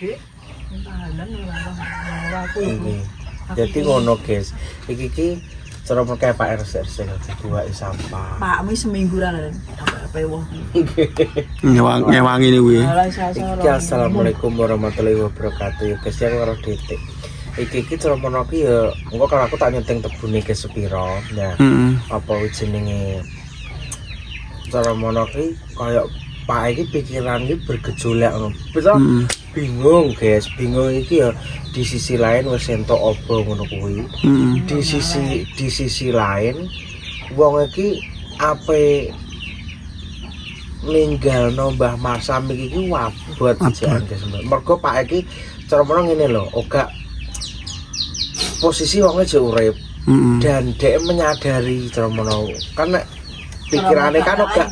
Dik, tahanan ora aku. Jadi ngono guys. Iki cara pakai Pak RC dibuaki sampah. Pakmu seminggu ra lan. Apa wong. Ngewangi nih gue. Iki assalamualaikum warahmatullahi wabarakatuh. Ya guys, yang karo Titik. Iki cara mono ki ya engko kalau aku tak nyenteng tebune ke sepiro. Ya. Apa jenenge cara mono ki koyo Pak iki pikiran iki bergejolak ngono. Bingung guys, bingung iki ya di sisi lain wis entuk opo ngono kuwi. Di sisi lain wong iki ape ninggalno Mbah Marsam iki wabot jan guys. Mergo Pak iki cara mono ngene lho, ora posisi wong aja urip. Dan dia menyadari cara mono kan pikirannya kan oga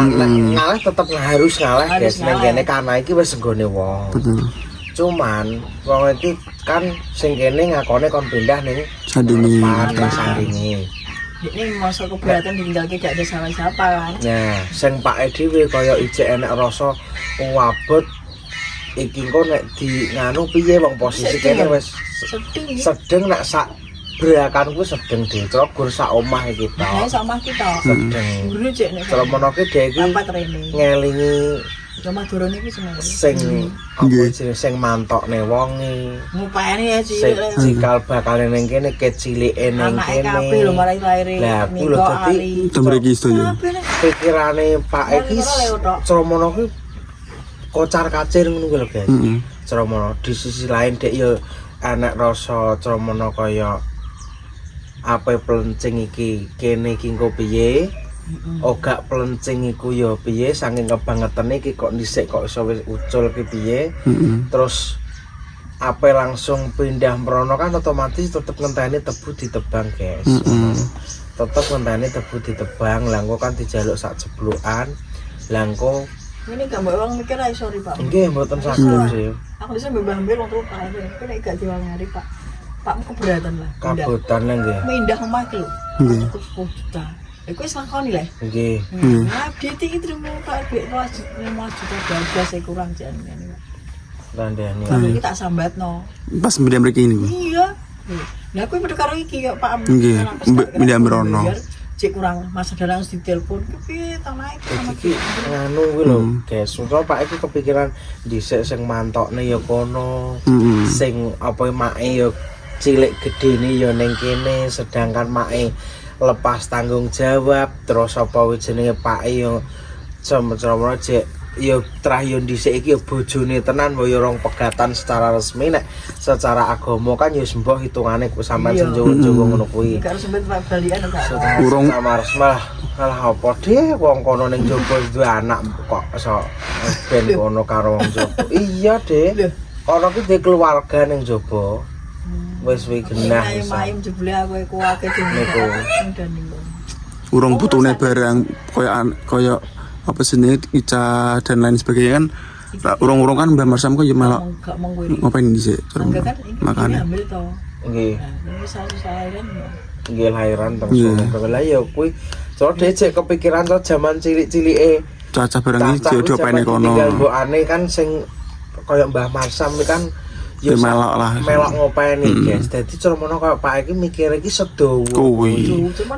ngalah tetep harus ngalah guys nang kene kana iki wis senggone wong. Cuman wong iki kan sing kene ngakone kon pindah ning sandinge. Ini masa keberatan ditinggalke gak ada siapa kan. Nah, sing Pak dhewe kaya ijek enek rasa wabot iki kok nek di nganu piye wong posisi kene wis sedeng nek sak berakan ku sedeng dhewe gur sak omah iki to. Nah, sak omah kita. Sedeng. Guru cek nek. Kalau mono ki dhek iki ngelingi omah durone iki seneng. Sing apa jenenge sing mantokne wonge. Ngupayane ya sing cikal bakale ning kene kecilike ning kene. Kabeh lho marai laire. Lah ku lho dadi temriki sedaya. Pikirane Pak iki Cromono ki kocar-kacir ngono lho guys. Cromono di sisi lain dhek ya anak rasa Cromono kaya apa pelencing iki kene iki engko piye gak pelencing iku ya piye saking kebangetene iki kok dhisik kok iso wis ucul ki piye terus apa langsung pindah merono kan otomatis tetep ngenteni tebu ditebang guys. Tetep ngenteni tebu ditebang lah engko kan dijaluk sak jeblokan lah engko ini gak mbok wong mikir ae sorry Pak. Nggih mboten saged nggih. Aku bisa mbah-mbah wong tuwa Pak. Nek gak diwangari Pak. Pakmu keberatan lah. Kabutan lah nggih. Pindah omah iki lho. Nggih. 10 juta. Iku wis lakoni le. Nggih. Nah, duit iki terima Pak duit 5 juta bablas kurang jan ngene. Randane. Iki tak sambatno. Pas pindah mriki ini. Iya. Lah kuwi padha karo iki ya Pak. Nggih. Pindah merono. Cek kurang masa dalan harus ditelepon piye tak naik iki nganu kuwi lho guys. Soale Pak iki kepikiran dhisik sing mantokne ya kono. Sing apa make ya cilik gedene ya ning kene sedangkan make lepas tanggung jawab terus apa jenenge Pak ya cem-cemono cek ya trahyon dhisik iki ya bojone tenan ya rong pegatan secara resmi nek secara agama kan ya sembah hitungane kok sampean sing Jawa-Jawa ngono kuwi. Gak sembah Pak balian gak. Urung sama malah apa deh wong kono ning Jawa duwe anak kok iso ben kono karo wong Jawa. Iya deh. Kono ki duwe keluarga ning Jawa. Wis genah wis. Ayem jebule aku iku akeh niku. Urung putune barang kaya apa jenenge Ica dan lain sebagainya kan urung-urung kan Mbah Marsam kok ya malah ngapain dhisik makane. Nggih. Lahiran. Nggih lahiran terus lah ya kuwi soal dhek kepikiran to jaman cilik-cilike cacah barang iki diopene kono. Tinggal mbokane kan sing kaya Mbah Marsam kan ya melok lah. Melok ngopeni guys. Dadi Cromono kaya Pak iki mikir iki sedowo.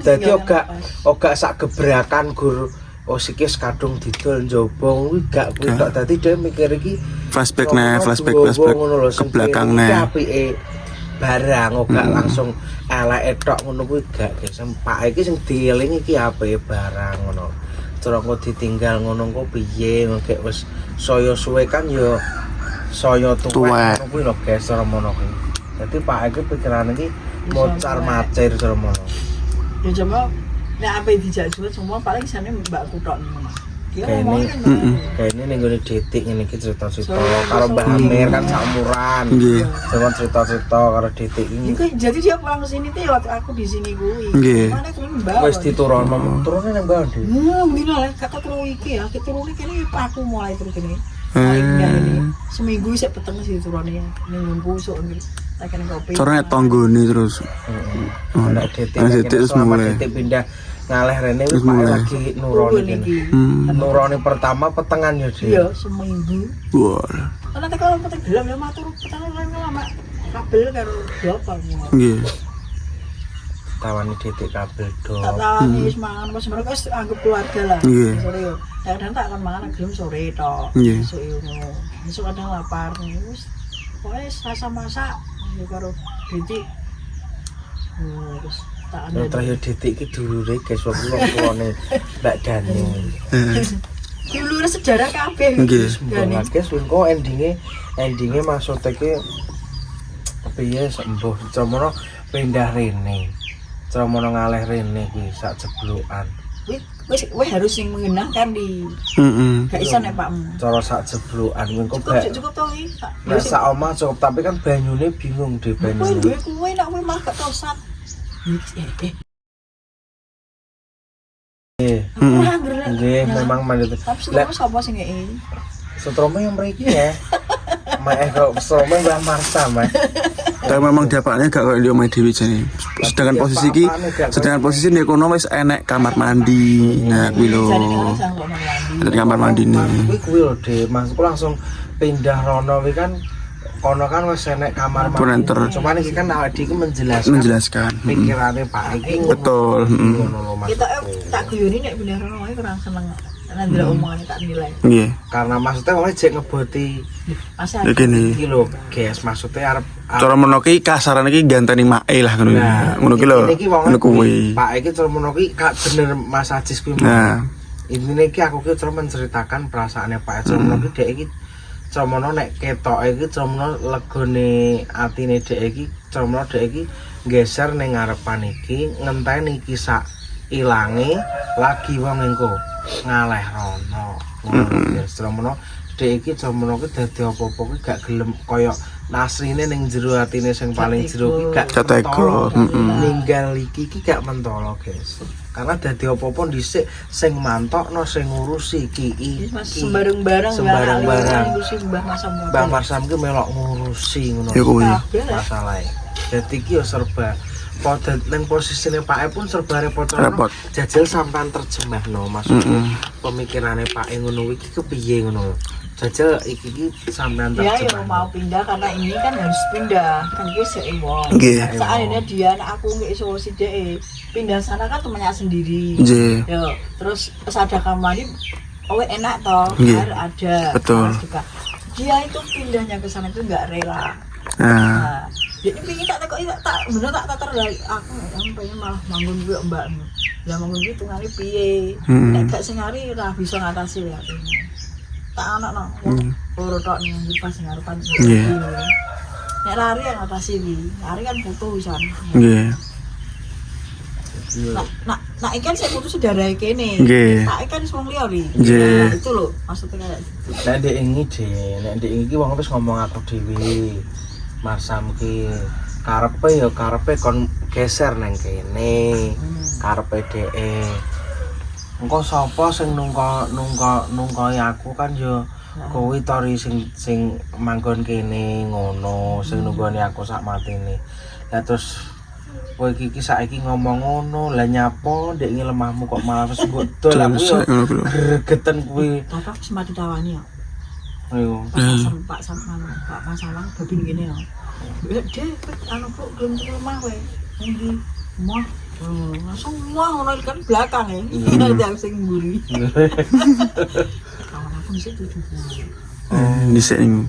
Dadi ora sak gebrakan gur sikis kadung didol njaba kuwi gak kuwi tok. Dadi dhewe mikir iki flashback ke belakang iki apike barang ora langsung eleke tok ngono kuwi gak guys. Pak iki sing dieling iki apike barang ngono. Cara engko ditinggal ngono engko piye ngek wis saya suwe kan ya saya tuwek kuwi lho guys Cromono kuwi. Dadi Pak iki pikiran iki mocar macir Cromono. Ya coba nek ape dijak jual semua paling sane mbakku tok ngono. Kayaknya ning gone Detik ngene iki cerita-cerita karo Mbah Amir kan saumuran. Nggih. Sama cerita-cerita karo Detik iki. Jadi dia pulang ke sini tuh waktu aku di sini kuwi. Mana kuwi Mbah. Wis diturunno, turune nang Mbah. Mino lah kata turu iki ya, turune kene aku mulai turu kene. Seminggu sik peteng sih turune ning busuk iki. Tak kene kopi. Carane tanggone terus. Anak Detik terus mulai Detik pindah ngalih rene wis Pak lagi nuroni kene. Nuroni pertama petengan ya Dik. Iya, seminggu. Wah. Nanti kalau petek gelam ya matur petengan lama kabel karo bapak. Nggih. Tawani titik kabel do. Tak tawani wis mangan pas mereka wis anggap keluarga lah. Nggih. Sore yo. Kadang tak akan mangan gelem sore tok. Nggih. Esuk yo ngono. Esuk kadang lapar wis. Pokoke rasa masak yo karo titik. Terus tak ada. Terakhir titik iki dulure guys wong tuane Mbak Dani. Dulure sejarah kabeh. Nggih. Mbak guys engko endinge maksudnya ki piye sembuh comono pindah rene. Comono ngalih rene kuwi sak jeblokan. Wis harus sing mengenahkan di Heeh. gak iso nek pakmu. Cara sak jeblokan engko Cukup to iki. Nah, sak omah cukup tapi kan banyune bingung deh Kowe banyune. duwe kowe nek kowe malah gak tau sat. Nggih, memang manut. Tapi sapa sing ngeki? Setroma yang mriki ya. Kok setroma Mbak Marsa, Mas. Tapi memang dapatnya gak kayak dia main dewi jane. Sedangkan posisi ki, sedangkan posisi di kono wis enek kamar mandi. Nah, kuwi lho. Ada kamar mandi nih. Kuwi lho, Dik. Masku langsung pindah rono kuwi kan kono kan wis enek kamar mandi. Cuman iki kan awake iki menjelaskan pikirane Pak iki. Betul. Ngono lho, Mas. Kita tak guyoni nek bener rono wae kurang seneng. Karena ndelok omongane tak nilai. Nggih. Karena maksudnya wong jek ngeboti Masa Iki nih. iki lho, guys, maksudnya arep Cara menawa ki kasaran iki ganteni mae lah ngono. Ngono ki lho. Ngono kuwi. Pak iki cara menawa ki bener Mas Ajis kuwi. Nah, intine iki aku ki cara menceritakan perasaane Pak Ajis menawa ki dhek iki cara menawa nek ketoke iki cara menawa legone atine dhek iki cara menawa dhek iki geser ning ngarepan iki ngenteni iki sak ilange lagi wong engko ngaleh rono. Ngono ya, cara menawa dhek iki cara menawa ki dadi apa-apa ki gak gelem koyo nasrine ning jero atine sing paling jero ki gak Catego. ninggal iki gak mentolo guys. Karena dadi apa-apa dhisik sing mantokno sing ngurusi ki iki. sembarang-barang ngurusi Mbah Masam. Mbah Marsam ki melok ngurusi ngono. ya kuwi. Masalahe. Dadi ki yo serba padha ning posisine Pak E pun serba repot. Jajal sampean terjemahno maksudnya pemikirane Pak E ngono iki kepiye ngono. Jajal iki sampean Ya terjemah. mau pindah karena ini kan harus pindah kan gue seimbang. Nggih. Seandainya dia anak aku nggak solusi dia pindah sana kan temannya sendiri. Nggih. Ya terus pas ada kamar ini, oh enak toh, Nggih. air ada. Betul. Terus juga dia itu pindahnya ke sana itu nggak rela. Nah, Nah, jadi pengen tak bener tak tatar dari aku yang pengen malah manggon gue mbak. Lah manggon gue tuh ngari piye. Nek gak sing ngari ora bisa ngatasi ya. Tak anak no, loro tok nih pas ngarepan. Iya. Nek lari yang ngatasi iki. Lari kan butuh pisan. nggih. Nah ikan saya putus saudara kene. Nggih. Nah ikan wong liya ri. Nggih. Nah, itu lho maksudnya kayak gitu. Nek ndek iki wong wis ngomong aku dhewe. Marsam ki karepe kon geser nang kene. Karepe dheke. Engko sapa sing nungkoi aku kan yo kowe tori sing manggon kene ngono, sing nunggoni aku sak matine. Lah terus kowe iki saiki ngomong ngono, lah nyapa ndek lemahmu kok malah wis mbok dol aku yo gregeten kuwi. Bapak wis mati tawani ya. Ayo. Pak Masalang babin gini ya. Dia anu kok belum ke rumah we. Nggih. Mah langsung ngono kan belakang ya. Ada sing mburi. Kawan aku sih tujuh. Dhisik niku.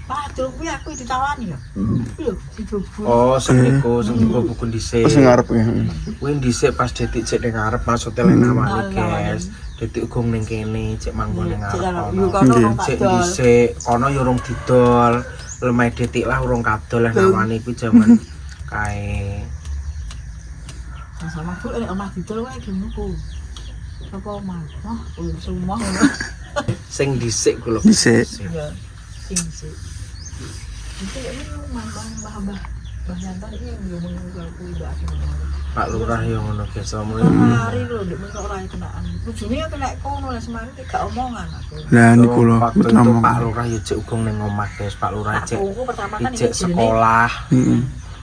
Pak, terus kuwi aku ditawani ya. Lho, dijogo. Oh, sing niku sing buku dhisik. Pas ngarep ya. Kuwi dhisik pas detik cek ning ngarep maksudnya lek namane guys. Detik ugung ning kene cek manggon ning ngarep. Cek dhisik kono yo urung didol. Lemah detik lah urung kadol lah namane kuwi jaman kae. Sama aku nek omah didol wae gimana ku. Apa omah? Wah, semua ngono. Sing dhisik ku lho. Dhisik. Iya. Sing sih. Itu ya mbah Yantan iki ngomong aku ndak Pak Lurah yo ngono guys. Mari lho ndek mengko ora kenaan. Bojone ya kena kono lah semari gak omongan aku. Lah niku lho Pak Lurah yo cek ugung ning omah guys. Pak Lurah cek Aku pertama kan cek sekolah.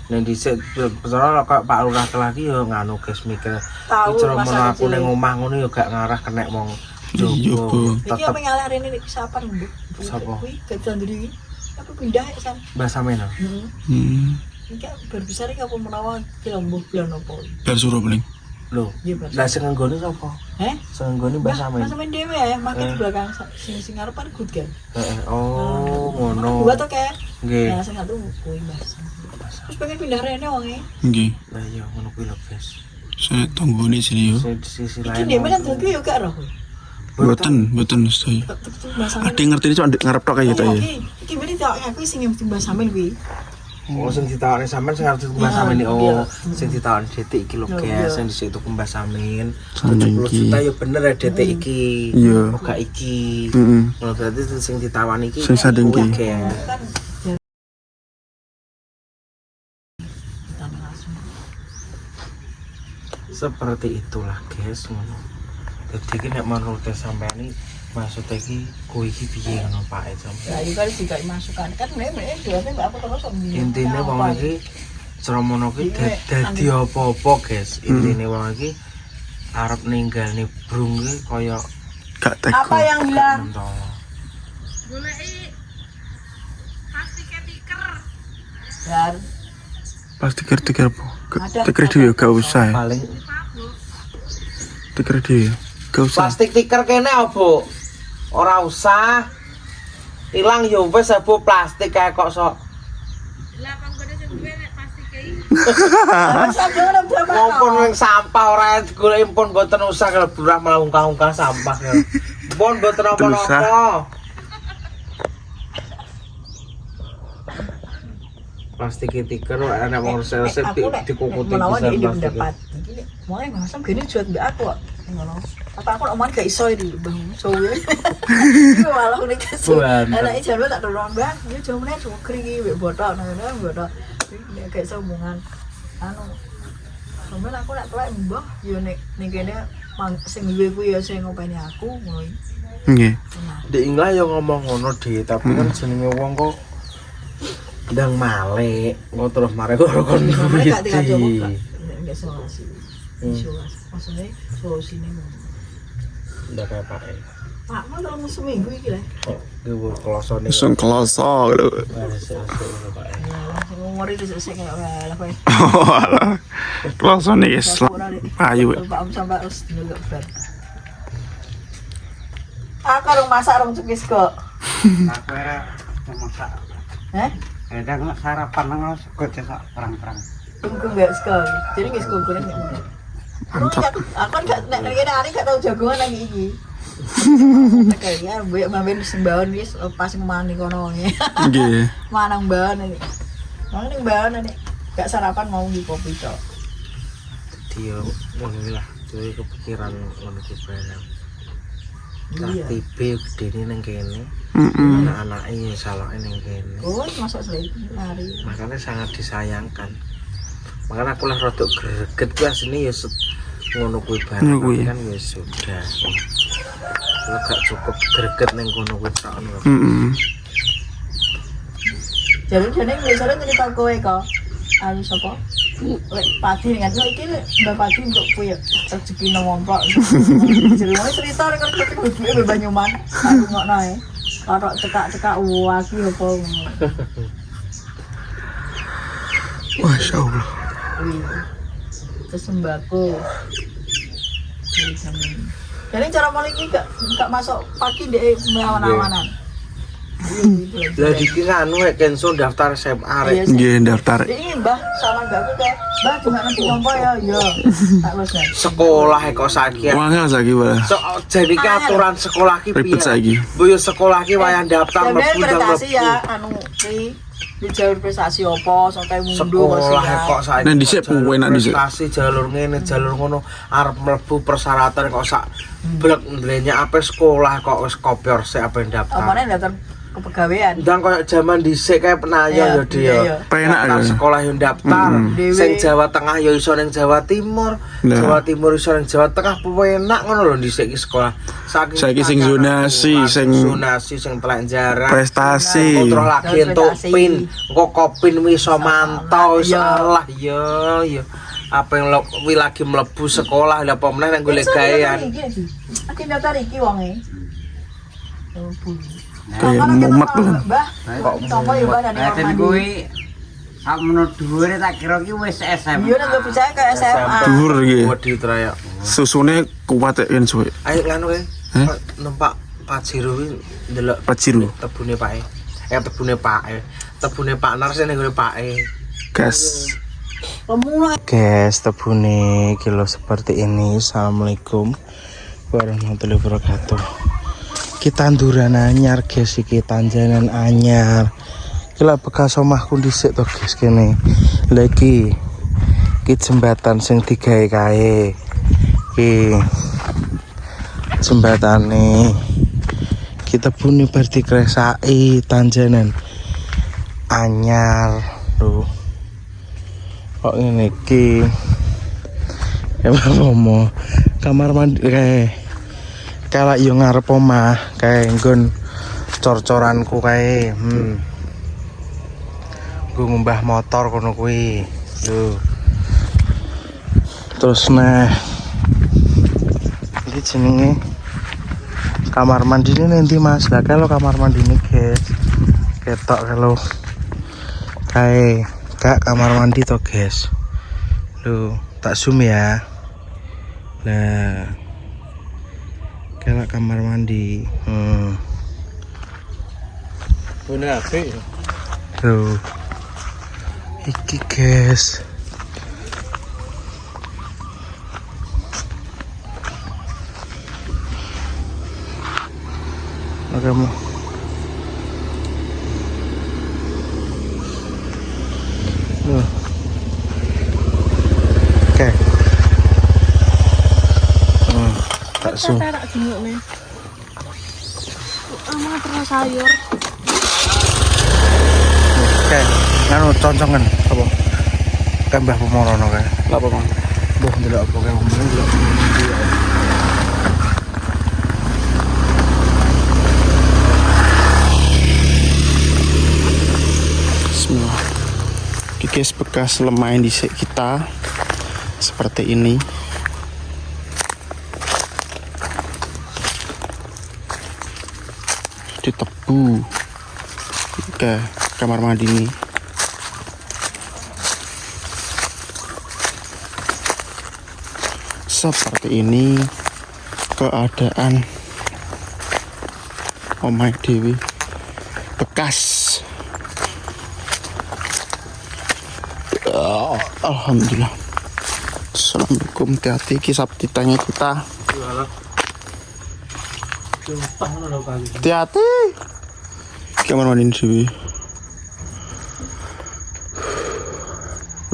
Nek dhisik perkara kok Pak Lurah lagi yo nganu guys mikir Tahu cara masa menawa aku kecil. ning omah ngono yo gak ngarah kenek wong Jogo. jogo. Iki apa ngalah rene iki siapa Mbok? Sapa? Kuwi Gandandri iki. Aku pindah ya san. Mbah sampean. Iki berbesar iki apa menawa ki lombo bulan apa? Bar suruh paling. Lho, Iya, Bar. lah sing nggone sapa? Heh? Sing nggone Mbah sampean. Mas dhewe ya, makin di belakang sing ngarepan good kan. Heeh. Oh, ngono. Gua tuh kayak Nggih. nah sing satu kuwi Mas. Terus pengen pindah rene wonge. Nggih. Lah iya ngono kuwi lho, guys. Saya tonggone sini yo. Sing di sisi Iki lain. dhewe kan dhewe yo gak roh. Mboten saya. Ada yang ngerti ini cuma ngarep tok kayak gitu ya. Iki berarti tak aku sing mbah sampean kuwi. Oh, sing ditawani sampean sing arep tuku Mbah sampean iki. Oh, sing ditawani detik iki lho, guys. Sing disitu tuku Mbah sampean. 70 juta ya bener ya detik iki. Iya. Oh, gak iki. Heeh. Ngono berarti sing ditawani iki. Sing sadeng iki. Oke. Kan Seperti itulah, guys. Ngono. Jadi iki nek menurut sampean iki maksudnya iki kowe iki piye ngono Pak sampean. ya iki kan juga masukan kan nek dhewe mbak aku terus Intine wong iki Sramono ki dadi apa-apa, guys. Intine wong iki arep ninggalne brung ki kaya Gak teko. apa yang hilang? mentolo. Dar, Pas tikir apa? Ada. Tikir dhewe gak usah. Ya. Paling Tikir dhewe. Gak usah. plastik tiker kene opo? Ora usah. Ilang yo wis opo plastik kae kok sok. terus ada orang berapa? Ngompon ning sampah ora digoleki pun mboten usah kalau burah malah ungkah-ungkah sampah ya. Pun mboten apa-apa. Plastik tiker ana wong resep dikukuti menawa pisan dia plastik. pendapat iki mau masam gini jual mbak aku kok ngono apa aku omong gak iso iki bang sowe iki malah udah kesel anak jan tak dorong mbak dia jomene cukri iki mbek botok ngono botok nek kayak sambungan anu sampeyan aku nek kelek mbah yo nek ning kene sing duwe kuwi ya sing ngopeni aku ngono Nggih. Dek Inglah yo ngomong ngono di tapi kan jenenge wong kok ndang malek kok terus mare kok kon mereka tidak coba iki. enggak solusi maksudnya solusinya Ndak kayak Pak. Pak mau dalam seminggu iki lah Kok gewu klosone. Langsung kloso lho. Pak. ya langsung ngomori di sesek kayak lah kowe Oh alah. Kloso nih guys. Payu. Pak Om sampai harus juga ber aku rong masak rong cekis kok Aku era masak. Heh? Sarapan nang kok cesak perang-perang. Tunggu enggak sekali. Jadi enggak sekali goreng enggak. Mantap. Aku kan enggak nek ngene hari enggak tahu jagongan lagi iki. Kayaknya mbek mamen sembawan wis pas ngomani kono wae. Nggih. Manang bahan ini. Manang ning bahan ini. Enggak sarapan mau di kopi tok. Dia ngono lah, dhewe kepikiran ngono ku barang. Iya. Tipe gedene nang kene. Heeh. Anak-anake ya saloke ning kene. Oh, masuk selip hari. Makanya sangat disayangkan. Makanya aku lah rodok greget kuwi asline ya ngono kuwi barang Ngono kuwi. kan ya sudah. Kalau gak cukup greget ning kono kuwi sakno. Heeh. Jadi misalnya cerita kowe kok. Anu sapa? Lek pati dengan iki Mbak Pati untuk kuwi rezeki nang wong kok. Jadi mau cerita nek kok kudu Banyuman. Aku ngono ae. Karo cekak-cekak waki apa ngono. Masya Allah. Terus sembako. Jadi cara mulai ini gak masuk pagi deh melawan-lawanan. Jadi kira anu Kenso daftar SMA rek. Nggih daftar. Jadi Mbah sama mbakku kayak Mbah cuma nanti nyompo ya, yo. Tak wes kan. Sekolah kok saiki. Wangel saiki wae. So jadi ki aturan sekolah ki Ribet saiki. Bu yo sekolah ki wayah daftar Sebenarnya mlebu prestasi ya anu ki di jalur prestasi opo sampai mundur sekolah kok saiki. Nah, dhisik puwe, nak dhisik. Prestasi jalur ngene, jalur ngono arep mlebu persyaratan kok sak blek ndrenya apa sekolah kok wis kopior sik apa daftar. Omane daftar kepegawaian. Ndang koyo jaman dhisik kae penayo ya dia. Penak Daftar ya. sekolah yo daftar. Sing Jawa Tengah yo iso ning Jawa Timur, Nah. Jawa Timur iso ning Jawa Tengah, penak ngono lho dhisik iki sekolah. Saiki sing zonasi, sing telek jarak. prestasi. Terus lagi entuk pin, engko kopin wis iso mantau Iya. salah yo. Apa yang lagi mlebu sekolah lha apa meneh nang golek gawean. Aku daftar iki wonge. Kayak mumet lah. Mbah, kok tombo yo Mbah dari Lah kamar ten mandi. kuwi sak menurut dhuwure tak kira ki wis SMA. Iya nang percaya ke SMA. Dhuwur iki. Wedi traya. Susune kuwat yen suwe. Ayo nganu kae. Hah? Numpak Pajero kuwi ndelok Pajero. tebune Pake. Tebune Pake. Tebune Pak Nar sing nggone Pake. Gas. Pemula Guys, tebune kilo seperti ini. Assalamualaikum warahmatullahi wabarakatuh. Kita tanduran anyar guys, iki tanjanan anyar. Kila bekas omahku dhisik to guys kene. Lagi iki jembatan sing digawe kae. Iki jembatane kita puni berarti kresai tanjanan anyar tuh. Kok ngene iki ngomong kamar mandi kae kala yo ngarep omah kae nggon cor-coranku kae gue ngumbah motor kono kuwi lho terus nah iki jenenge kamar mandi ini nanti mas lah kalau kamar mandi ini guys ketok kalau kae gak kamar mandi to guys lu tak zoom ya nah kayak kamar mandi Bener apik. tuh iki guys oke mau oke tak zoom tak jenguk nih. Ama terus sayur. oke nganu concongan apa kembah pemorono kae Lah apa, Bang? boh ndelok apa kae ngomong ndelok Bismillah. Iki guys bekas lemah dhisik kita seperti ini. Ditebu ke kamar mandi ini. Seperti ini keadaan omah dewi bekas. Alhamdulillah. Assalamualaikum, hati-hati kisah ditanya kita. Hati-hati. Kamar mandi dewi.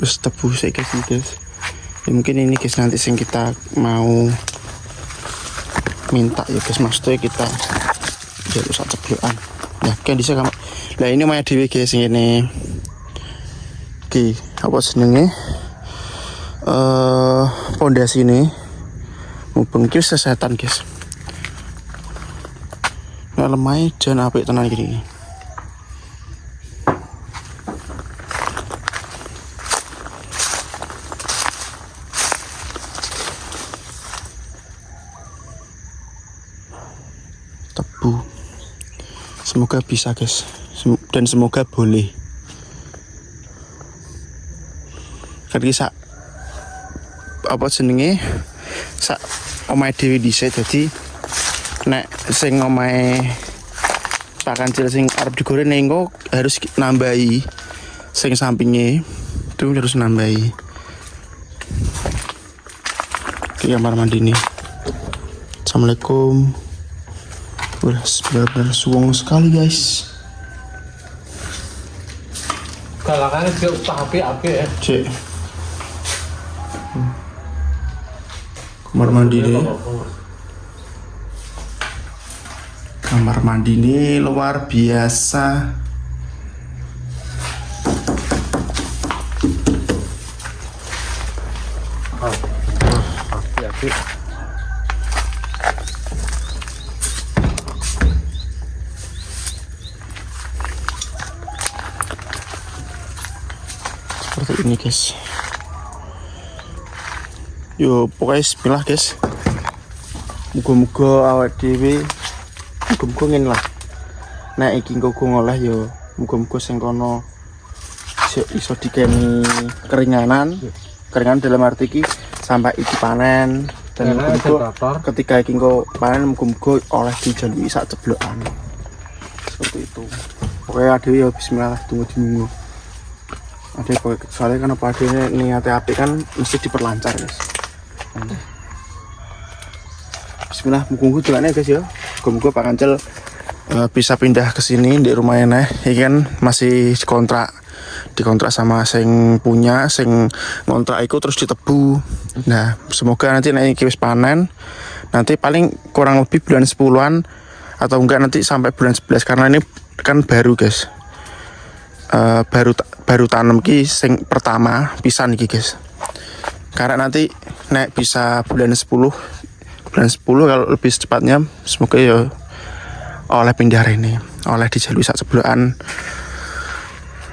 Wis tebu sik guys ini guys. Ya, mungkin ini guys nanti sing kita mau minta ya guys, maksudnya kita jalur sak ceblokan. Ya kan bisa kamar. Lah ini maya dhewe guys sing ngene. Ki, apa jenenge? Pondasi ini mumpung iki sesetan guys. Nah lemai jan apik tenan gini. Tebu. Semoga bisa guys. Dan semoga boleh. Kan sak apa jenenge sak omahe dhewe dhisik dadi nek sing omahe Pak Kancil sing arep digoreng engko harus nambahi sing sampinge itu harus nambahi di kamar mandi nih. Assalamualaikum. Wah, benar-benar suwung sekali guys. Galakannya dia api-api ya. Cek. Kamar mandi deh. Kamar mandi ini luar biasa. Seperti ini guys. Yo pokoknya bismillah guys. Muga-muga awak dhewe muga-muga ngene lah. Nek iki engko ngolah yo muga-muga sing kono iso dikeni keringanan. Keringanan dalam arti iki sampai iki panen dan muga-muga ketika iki engko panen muga-muga oleh dijalui sak ceblokan. Seperti itu. Pokoknya adewe yo bismillah tunggu dinungu. Ade pokoknya soalnya kan apa adene niate apik kan mesti diperlancar guys. Bismillah, muga-muga dolane guys ya. Muga-muga Pak Kancil bisa pindah ke sini di rumahnya. Ini kan masih dikontrak sama sing punya, sing ngontrak iku terus ditebu. Nah, semoga nanti wis panen. Nanti paling kurang lebih bulan 10-an atau enggak nanti sampai bulan 11 karena ini kan baru guys. Baru tanam ki sing pertama pisan iki guys. Karena nanti nek bisa bulan 10 kalau lebih cepatnya semoga ya oleh pindah ini oleh dijalui sak ceblokan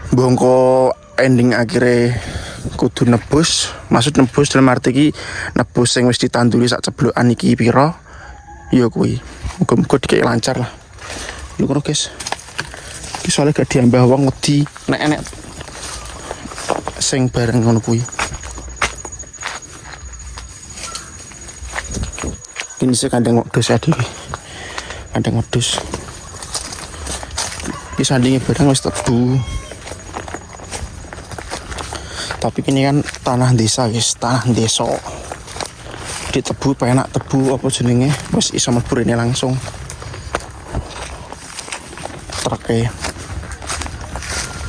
bongko ending akhirnya kudu nebus dalam arti ki nebus sing wis ditanduri sak ceblokan iki piro ya kuwi muga-muga dikek lancar lah lho kono guys iki soalnya gak diambah wong wedi nek enek sing bareng ngono kuwi. Ini sih kandang wedhus ya dhewe. Kandang wedhus. Iki sandinge barang wis tebu. Tapi ini kan tanah desa guys, tanah desa. Ditebu penak tebu apa jenenge? Wis iso mlebu rene langsung. Treke.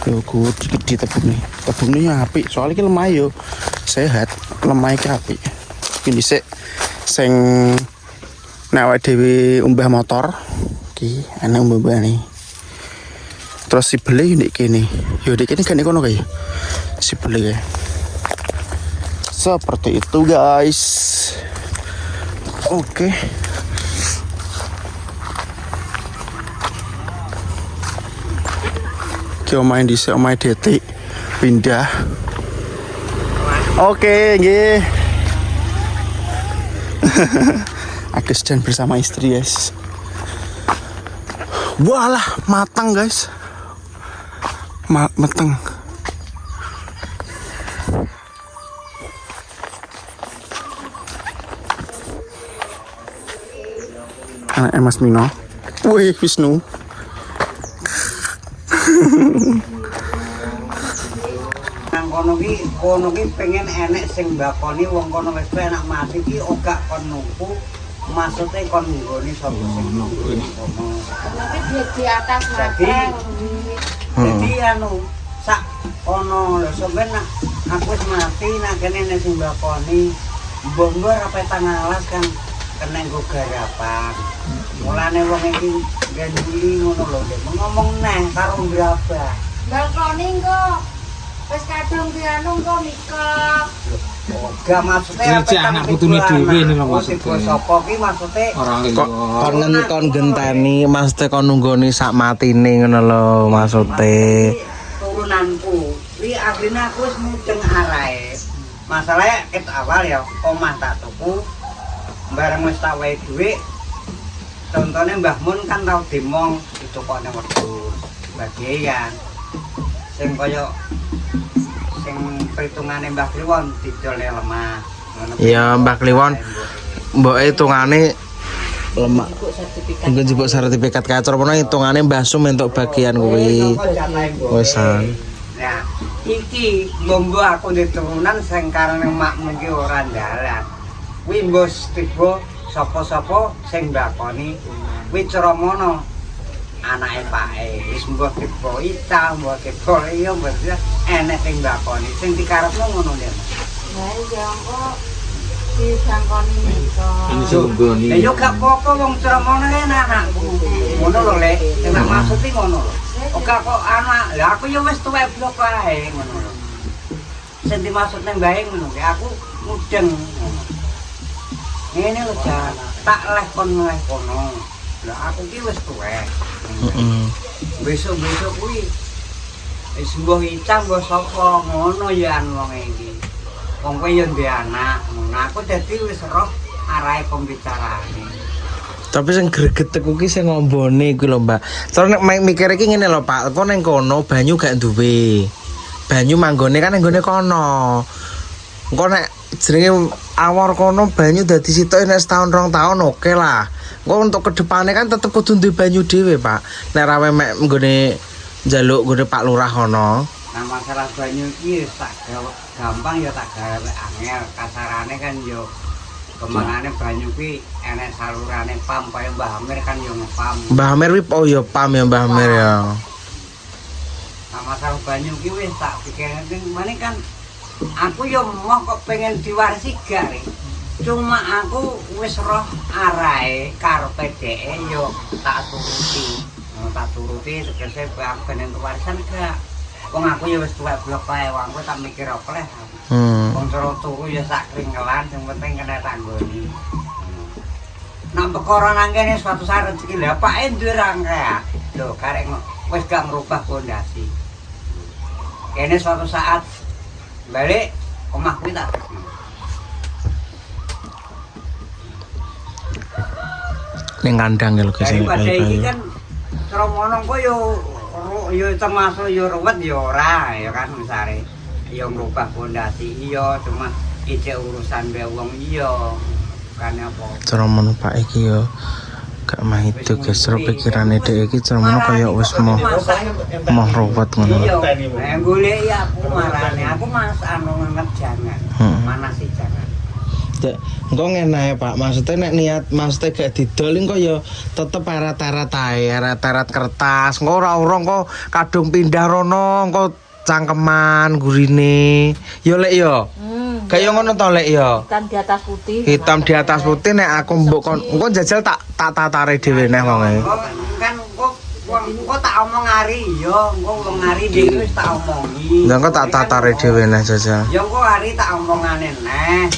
Yo ku ditebu nih. Tebune apik, soalnya iki lemah yo sehat, lemah iki apik. Ini sih sing nek awake dhewe umbah motor iki ana umbah nih. Terus si beli ndek kene. Yo ndek kene kan kono kae. Si beli kae. Seperti itu guys. Oke. Kita main di omah detik pindah. Oke, nggih. Agus dan bersama istri guys. Walah matang guys. Mateng. Anak Mas Mino. Wih Wisnu. Nang kono ki pengen enek sing bakoni wong kono wis enak mati ki ora kon numpu. Maksudnya kon nggone sapa sing nunggu tapi di atas mateng. Jadi anu sak ono lho sampeyan aku wis mati nak kene nek sing bakoni mbok apa tangalas kan kena nggo garapan. Mulane wong iki ganduli ngono lho Dek. Ngomong neh karo berapa. Bakoni kok wis kadung dianu kok mikok. Gak maksudnya apa anak putune dhewe ini lho maksudnya. Sapa ki maksudnya kon genteni maksudnya kon nunggoni sak matine ngono lho maksudnya. Turunanku wi akhirnya aku wis mudeng arae. Masalahnya ket awal ya omah tak tuku bareng wis tak wae dhuwit. Contohnya Mbah Mun kan tau demong itu kone wedhus bagian sing kaya sing perhitungane Mbah Kliwon didole lemah. Iya Mbah Kliwon mbok hitungane lemah. Mungkin jebuk sertifikat kacor pono hitungane Mbah Sum entuk bagian kuwi. Wisan. Nah, iki mbok aku di turunan sing karene makmu ki ora ndalan. Kuwi mbos tiba sapa-sapa sing mbakoni kuwi Caramono anake pake wis mbok tiba Ica mbok tiba iya berarti enek sing mbakoni sing dikarepno ngono ya. Lah iya kok disangkoni iso. Ini sunggoni. Ya yo gak apa-apa wong ceromono kan anakku. Ngono lho Lek, sing tak maksud iki ngono lho. Oke kok anak, lah aku yo wis tuwek blok wae ngono lho. Sing dimaksud nang bae ngono ki aku mudeng ngono. Ngene lho Jan, tak leh kono. Lah aku ki wis tuwek. Besok-besok kuwi wis mbah Icah mbah sapa ngono ya an wong iki. Wong kowe yo duwe anak, ngono aku dadi wis roh arahe pembicarane. Tapi sing greget teku ki sing ngombone kuwi lho, Mbak. Terus nek mikir iki ngene lho, Pak. Kok ning kono banyu gak duwe. Banyu manggone kan ning gone kono. Engko nek jenenge awor kono banyu dadi sitoke nek setahun 2 tahun oke lah. Engko untuk kedepane kan tetep kudu duwe banyu dhewe, Pak. Nek rawe mek nggone njaluk nggone Pak Lurah kono. Nah masalah banyu iki tak gampang ya tak gawe angel. Kasarane kan yo kemangane banyu ki enek salurane pam kaya Mbah Amir kan yo ngepam. Mbah Amir kuwi oh ya pam ya Mbah Amir ya. Nah masalah banyu ki wis tak pikirane mane kan aku yo mau kok pengen diwarisi gare. Cuma aku wis roh arahe karepe dheke yo tak turuti. Tak turuti tegese aku pengen kewarisan gak. Wong aku ya wis tuwek blok wae, wong aku tak mikir apa leh. Wong cara turu ya sak kringkelan, sing penting kena tak nggoni. Nek perkara nang kene suatu saat rezeki lha pake duwe rangka. Lho karek wis gak merubah pondasi. Kene suatu saat balik omah kuwi tak. Ning kandang ya lho guys. Daripada iki kan Tromono kok yo termasuk yo ruwet yo ora ya kan misale yo ngrubah pondasi iya cuma ijek urusan be wong iya kan apa Tromono Pak iki yo gak mah itu guys, terus pikirane dhek iki Tromono kaya wis mau ruwet ngono. Iya, golek ya aku marane aku mas anu ngerjangan. Mana sih jangan. Engko ngene Pak, maksudnya nek niat maksudnya gak didol engko ya tetep arat-arat ae, arat-arat kertas. Engko ora urung kok kadung pindah rono engko cangkeman gurine. Ya Lek ya. Kaya ngono to Lek ya. Hitam di atas putih. Hitam di atas putih nek aku mbok kon engko jajal tak tatare dhewe neh wonge. Kan kok tak omong hari ya, engko wong hari dhewe wis tak omongi. Ya engko tak tatare dhewe neh jajal. Ya engko hari tak omongane neh.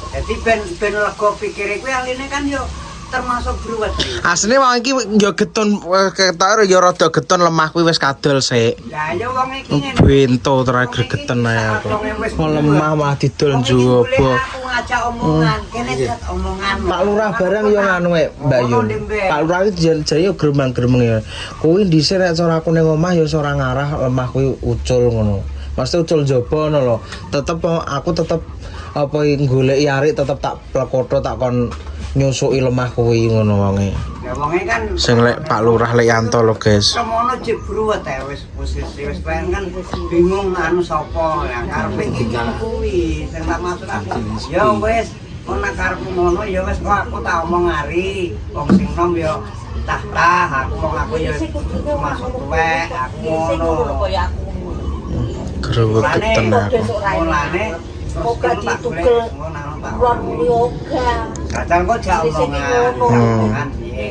Jadi ben lega pikire kuwi aline kan yo termasuk bruwet. Asline wong iki yo getun ketok yo rada getun lemah kuwi wis kadol sik. Lah ya wong iki ngene. Bento terakhir gregeten ae aku. Kok lemah mah didol njowo. Aku ngajak omongan, kene jet omongan. Pak Lurah barang yo nganu Mbak Yu. Pak Lurah iki jare yo gremang-gremeng ya. Kuwi dhisik nek cara aku ning omah yo ora ngarah lemah kuwi ucul ngono. Mesti ucul njaba ngono lho. Tetep aku tetep apa goleki arik tetep tak plekotho tak kon nyusuki lemah kuwi ngono wonge. Ya wonge kan Sing lek Pak Lurah lek Yanto lho, guys. semono jek bruwet wis posisi wis pengen kan bingung anu sapa ya karepe iki kuwi sing tak maksud aku. Ya wis ana karepmu ngono ya wis kok aku tak omong hari wong sing nom ya tah aku wong aku ya masuk tuwek aku ngono. Grewegeten aku. Mulane Oga ditugel luar muli oga. kadang kok jak omongan piye.